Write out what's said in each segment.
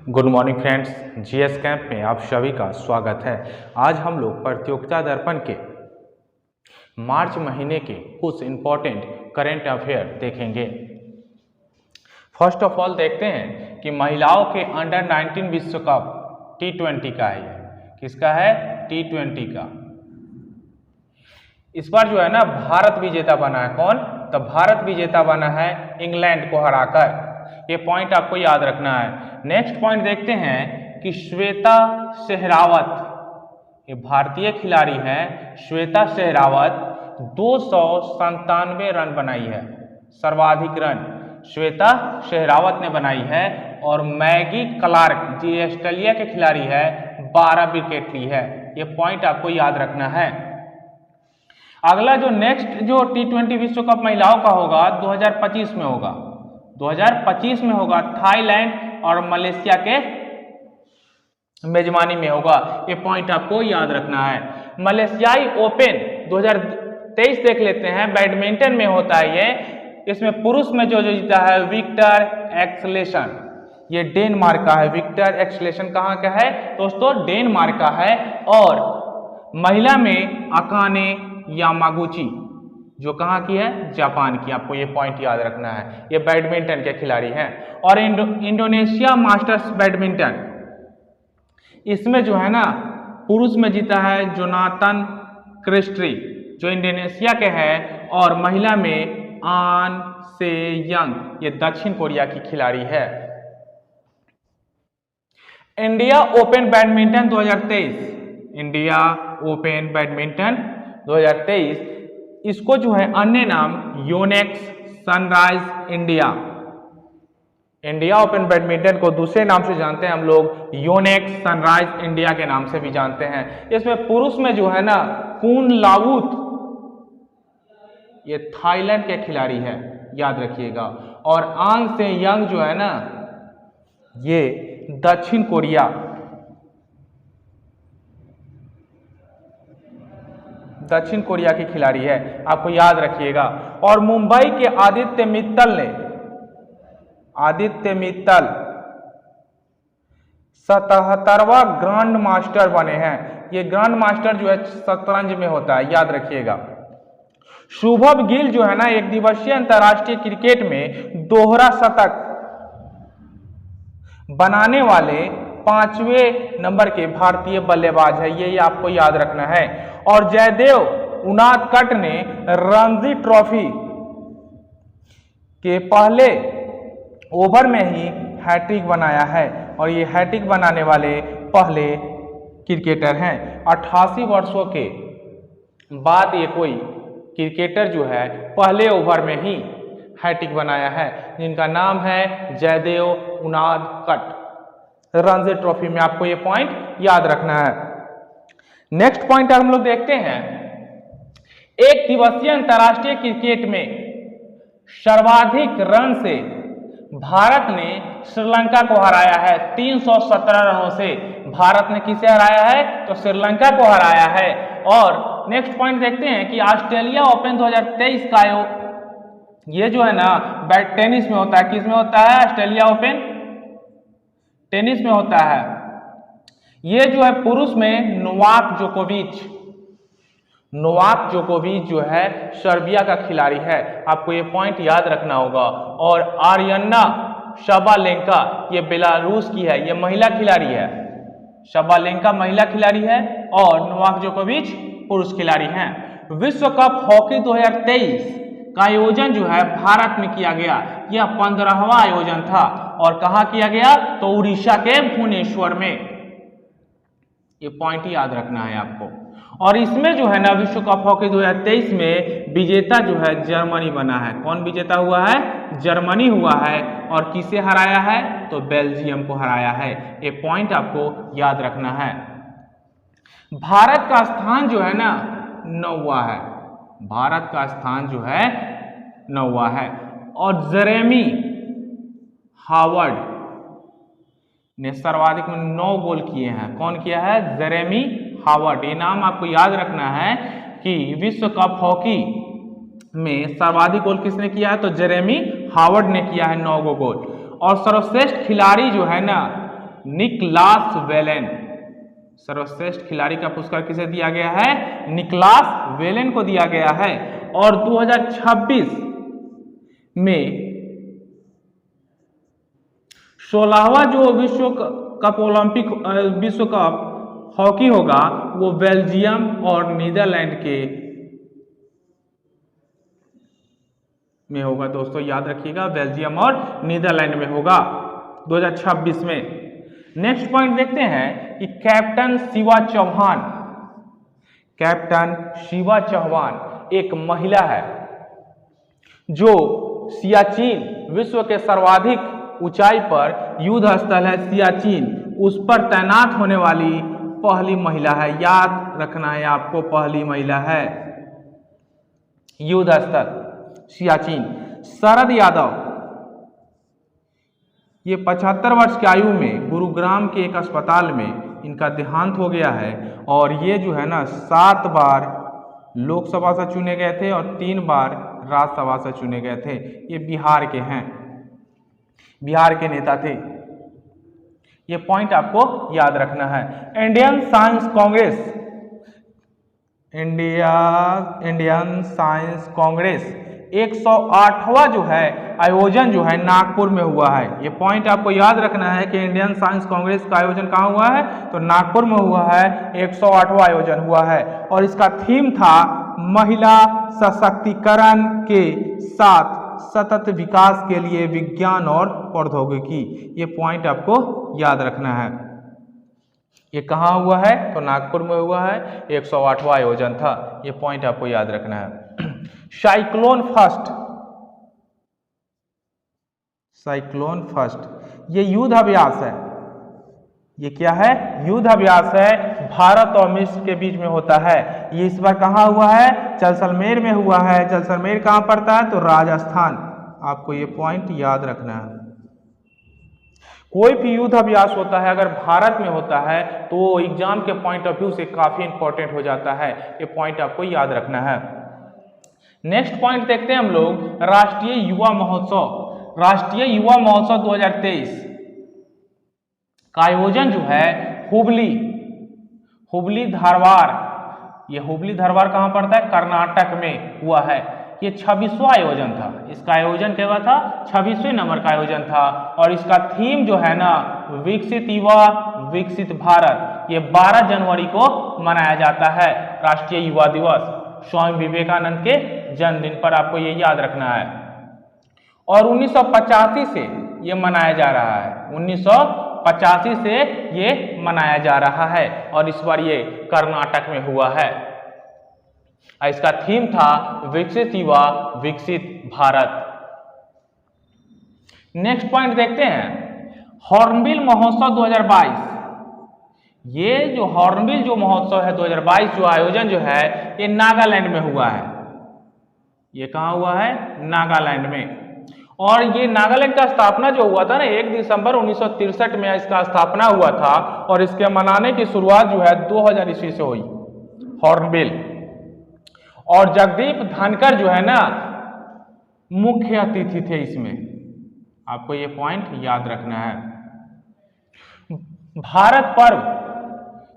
Good morning friends, GS camp में आप सभी का स्वागत है। आज हम लोग प्रतियोगिता दर्पण के मार्च महीने के कुछ इम्पोर्टेंट करेंट अफेयर देखेंगे। फर्स्ट ऑफ ऑल देखते हैं कि महिलाओं के अंडर 19 विश्व कप T20 का है। किसका है? T20 का। इस बार जो है ना भारत विजेता बना है। कौन? तो भारत विजेता बना है इंग्लैंड को हराकर। ये पॉइंट आपको याद रखना है। नेक्स्ट पॉइंट देखते हैं कि श्वेता शेहरावत, ये भारतीय खिलाड़ी है। श्वेता शेहरावत 297 रन बनाई है, सर्वाधिक रन श्वेता शेहरावत ने बनाई है। और मैगी क्लार्क जी ऑस्ट्रेलिया के खिलाड़ी है, 12 विकेट ली है। ये पॉइंट आपको याद रखना है। अगला जो नेक्स्ट जो T20 विश्व कप महिलाओं का होगा 2025 में होगा। 2025 में होगा, थाईलैंड और मलेशिया के मेजबानी में होगा। ये पॉइंट आपको याद रखना है। मलेशियाई ओपन 2023 देख लेते हैं, बैडमिंटन में होता है ये। इसमें पुरुष में जो जीता है विक्टर एक्सेलेसन, ये डेनमार्क का है। विक्टर एक्सेलेसन कहाँ का है दोस्तों? डेनमार्क का है। और महिला में अकाने यामागुची, जो कहाँ की है? जापान की। आपको ये पॉइंट याद रखना है। ये बैडमिंटन के खिलाड़ी हैं। और इंडोनेशिया मास्टर्स बैडमिंटन, इसमें जो है ना पुरुष में जीता है जोनाथन क्रिस्टी, जो इंडोनेशिया के हैं। और महिला में आन से यंग, ये दक्षिण कोरिया की खिलाड़ी है। India open badminton 2023, India open badminton 2023, इसको जो है अन्य नाम Yonex sunrise India, India open badminton को दूसरे नाम से जानते हैं हम लोग, योनेक्स सनराइज इंडिया के नाम से भी जानते हैं। इसमें पुरुष में जो है ना कुनलावुत, ये थाईलैंड के खिलाड़ी है, याद रखिएगा। और आन से यंग जो है ना, ये दक्षिण कोरिया, दक्षिण कोरिया की खिलाड़ी है, आपको याद रखिएगा। और मुंबई के आदित्य मित्तल 77वां ग्रैंड मास्टर बने हैं। ये ग्रैंड मास्टर जो है शतरंज में होता है, याद रखिएगा। शुभम गिल जो है ना एक दिवसीय अंतर्राष्ट्रीय क्रिकेट में दोहरा शतक बनाने वाले 5वें नंबर के भारतीय बल्लेबाज है। ये आपको याद रखना है। और जयदेव उनादकट ने रणजी ट्रॉफी के पहले ओवर में ही हैट्रिक बनाया है। और ये हैट्रिक बनाने वाले पहले क्रिकेटर हैं। 88 वर्षों के बाद ये कोई क्रिकेटर जो है पहले ओवर में ही हैट्रिक बनाया है, जिनका नाम है जयदेव उनादकट। रणजी ट्रॉफी में आपको ये पॉइंट याद रखना है। नेक्स्ट पॉइंट हम लोग देखते हैं, एक दिवसीय अंतर्राष्ट्रीय क्रिकेट में सर्वाधिक रन से भारत ने श्रीलंका को हराया है। 317 रनों से भारत ने किसे हराया है? तो श्रीलंका को हराया है। और नेक्स्ट पॉइंट देखते हैं कि ऑस्ट्रेलिया ओपन 2023 का ये जो है ना बैट टेनिस में होता है। किस में होता है? ऑस्ट्रेलिया ओपन टेनिस में होता है। ये जो है पुरुष में नोवाक जोकोविच जो है सर्बिया का खिलाड़ी है। आपको ये पॉइंट याद रखना होगा। और आर्यना शबालेंका, ये बेलारूस की है, ये महिला खिलाड़ी है। शबालेंका महिला खिलाड़ी है और नोवाक जोकोविच पुरुष खिलाड़ी हैं। विश्व कप हॉकी 2023 का आयोजन जो है भारत में किया गया। यह 15वां आयोजन था। और कहाँ किया गया? तो उड़ीसा के भुवनेश्वर में। ये पॉइंट याद रखना है आपको। और इसमें जो है ना विश्व कप हॉकी 2023 में विजेता जो है जर्मनी बना है। कौन विजेता हुआ है? जर्मनी हुआ है। और किसे हराया है? तो बेल्जियम को हराया है। ये पॉइंट आपको याद रखना है। भारत का स्थान जो है ना 9वां है। भारत का स्थान जो है 9वां है। और जेरेमी हावर्ड ने सर्वाधिक 9 गोल किए हैं। कौन किया है? Jeremy Howard. ये नाम आपको याद रखना है कि विश्व कप हॉकी में सर्वाधिक गोल किसने किया है? तो जेरेमी हावर्ड ने किया है 9 गोल। और सर्वश्रेष्ठ खिलाड़ी जो है ना निकलास वेलेन। सर्वश्रेष्ठ खिलाड़ी का पुरस्कार किसे दिया गया है? निकलास वेलेन को दिया गया है। और 2026 में 16वां जो विश्व कप हॉकी होगा वो बेल्जियम और नीदरलैंड के में होगा। दोस्तों याद रखिएगा, बेल्जियम और नीदरलैंड में होगा 2026 में। नेक्स्ट पॉइंट देखते हैं कि कैप्टन शिवा चौहान, कैप्टन शिवा चौहान एक महिला है जो सियाचिन, विश्व के सर्वाधिक ऊंचाई पर युद्ध स्थल है सियाचिन, उस पर तैनात होने वाली पहली महिला है। याद रखना है आपको, पहली महिला है युद्ध स्थल सियाचिन। शरद यादव, ये 75 वर्ष की आयु में गुरुग्राम के एक अस्पताल में इनका देहांत हो गया है। और ये जो है ना 7 बार लोकसभा से चुने गए थे और 3 बार राज्यसभा से चुने गए थे। ये बिहार के हैं, बिहार के नेता थे। ये पॉइंट आपको याद रखना है। Indian science Congress, Indian science Congress 108वां जो है आयोजन जो है नागपुर में हुआ है। ये पॉइंट आपको याद रखना है कि इंडियन साइंस कांग्रेस का आयोजन कहाँ हुआ है? तो नागपुर में हुआ है। 108वां आयोजन हुआ है और इसका थीम था महिला सशक्तिकरण के साथ सतत विकास के लिए विज्ञान और प्रौद्योगिकी। ये पॉइंट आपको याद रखना है। ये कहाँ हुआ है? तो नागपुर में हुआ है। 108वां आयोजन था। ये पॉइंट आपको याद रखना है। साइक्लोन फर्स्ट, साइक्लोन फर्स्ट ये युद्ध अभ्यास है। ये क्या है? युद्ध अभ्यास है, भारत और मिस्र के बीच में होता है। ये इस बार कहाँ हुआ है? जैसलमेर में हुआ है। जैसलमेर कहाँ पड़ता है? तो राजस्थान। आपको ये पॉइंट याद रखना है। कोई भी युद्ध अभ्यास होता है अगर भारत में होता है तो एग्जाम के पॉइंट ऑफ व्यू से काफी इंपॉर्टेंट हो जाता है। ये पॉइंट आपको याद रखना है। नेक्स्ट पॉइंट देखते हैं हम लोग, राष्ट्रीय युवा महोत्सव। राष्ट्रीय युवा महोत्सव 2023 का आयोजन जो है हुबली धारवाड़, ये हुबली धारवाड़ कहाँ पड़ता है? कर्नाटक में हुआ है। ये 26वां आयोजन था। इसका आयोजन क्या हुआ था? 26वें नंबर का आयोजन था। और इसका थीम जो है ना विकसित युवा विकसित भारत। ये 12 जनवरी को मनाया जाता है राष्ट्रीय युवा दिवस, स्वामी विवेकानंद के जन्मदिन पर। आपको ये याद रखना है। और 1985 से ये मनाया जा रहा है। 1985 से ये मनाया जा रहा है और इस बार ये कर्नाटक में हुआ है। इसका थीम था विकसित युवा विकसित भारत। नेक्स्ट पॉइंट देखते हैं, हॉर्नबिल महोत्सव 2022। ये जो हॉर्नबिल जो महोत्सव है 2022 जो आयोजन जो है ये नागालैंड में हुआ है। ये कहाँ हुआ है? नागालैंड में। और ये नागालैंड का स्थापना जो हुआ था ना 1 दिसंबर 1963 में इसका स्थापना हुआ था और इसके मनाने की शुरुआत जो है 2000 ईस्वी से हुई हॉर्नबिल। और जगदीप धनखड़ जो है ना मुख्य अतिथि थे इसमें। आपको ये पॉइंट याद रखना है। भारत पर्व,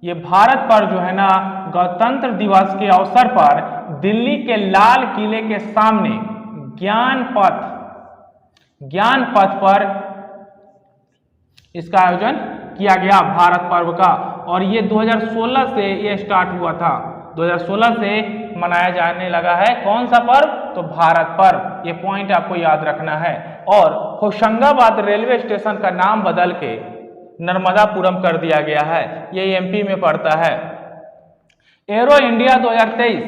ये भारत पर्व जो है ना गणतंत्र दिवस के अवसर पर दिल्ली के लाल किले के सामने ज्ञान पथ पर इसका आयोजन किया गया भारत पर्व का। और ये 2016 से ये स्टार्ट हुआ था। 2016 से मनाया जाने लगा है। कौन सा पर्व? तो भारत पर्व। ये पॉइंट आपको याद रखना है। और होशंगाबाद रेलवे स्टेशन का नाम बदल के नर्मदापुरम कर दिया गया है। ये एमपी में पड़ता है। एरो इंडिया 2023,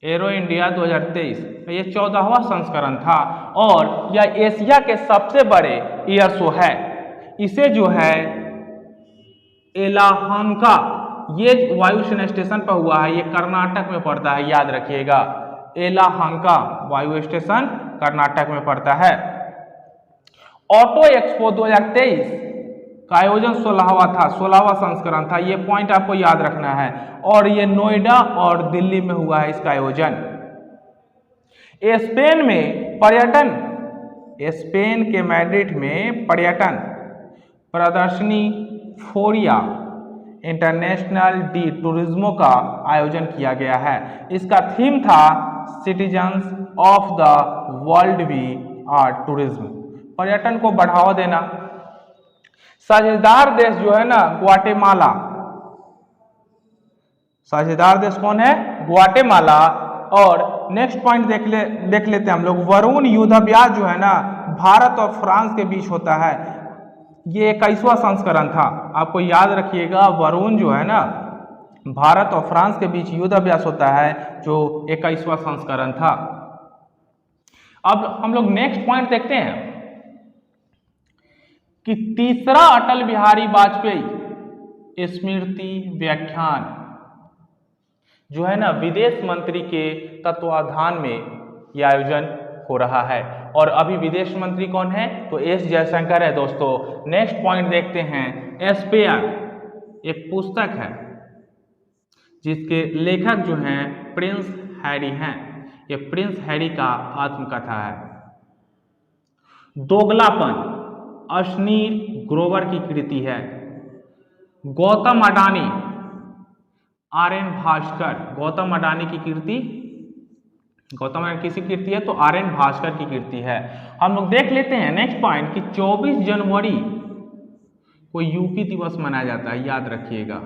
एरो इंडिया 2023 ये 14वां संस्करण था और यह एशिया के सबसे बड़े एयर शो है। इसे जो है एलाहांका ये वायुसेना स्टेशन पर हुआ है। ये कर्नाटक में पड़ता है, याद रखिएगा। एलाहांका वायु स्टेशन कर्नाटक में पड़ता है। ऑटो एक्सपो 2023 का आयोजन 16वां था, 16वां संस्करण था। ये पॉइंट आपको याद रखना है। और ये नोएडा और दिल्ली में हुआ है इसका आयोजन। स्पेन में पर्यटन, स्पेन के मैड्रिड में प्रदर्शनी फोरिया इंटरनेशनल डी टूरिज्मो का आयोजन किया गया है। इसका थीम था citizens of the world we are tourism, पर्यटन को बढ़ावा देना। साझेदार देश जो है ना ग्वाटेमाला, साझेदार देश कौन है? ग्वाटेमाला। और नेक्स्ट पॉइंट देख लेते हैं हम लोग। वरुण युद्धाभ्यास जो है ना भारत और फ्रांस के बीच होता है। ये 21वां संस्करण था, आपको याद रखिएगा। वरुण जो है ना भारत और फ्रांस के बीच युद्धाभ्यास होता है, जो 21वां संस्करण था। अब हम लोग नेक्स्ट पॉइंट देखते हैं कि तीसरा अटल बिहारी वाजपेयी स्मृति व्याख्यान जो है ना विदेश मंत्री के तत्वाधान में यह आयोजन हो रहा है। और अभी विदेश मंत्री कौन है? तो एस जयशंकर है दोस्तों। नेक्स्ट पॉइंट देखते हैं। एस्पेयर एक पुस्तक है जिसके लेखक जो हैं प्रिंस हैरी हैं। ये प्रिंस हैरी का आत्मकथा है। दोगलापन अश्नीर ग्रोवर की कृति है। गौतम अडानी आर.एन. भास्कर, गौतम अडानी की कृति, गौतम अडानी किसी कृति है? तो आर.एन. भास्कर की कृति है। हम लोग देख लेते हैं नेक्स्ट पॉइंट कि 24 जनवरी को यूपी दिवस मनाया जाता है, याद रखिएगा।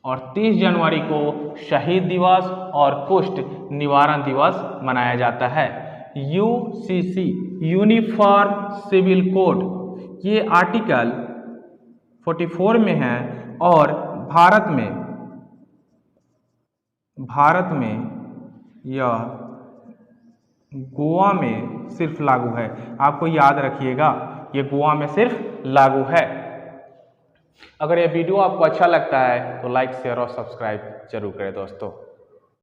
और 30 जनवरी को शहीद दिवस और कुष्ठ निवारण दिवस मनाया जाता है। यूसीसी यूनिफॉर्म सिविल कोड, ये आर्टिकल 44 में है और भारत में यह गोवा में सिर्फ लागू है। आपको याद रखिएगा, ये गोवा में सिर्फ लागू है। अगर ये वीडियो आपको अच्छा लगता है तो लाइक शेयर और सब्सक्राइब जरूर करें दोस्तों।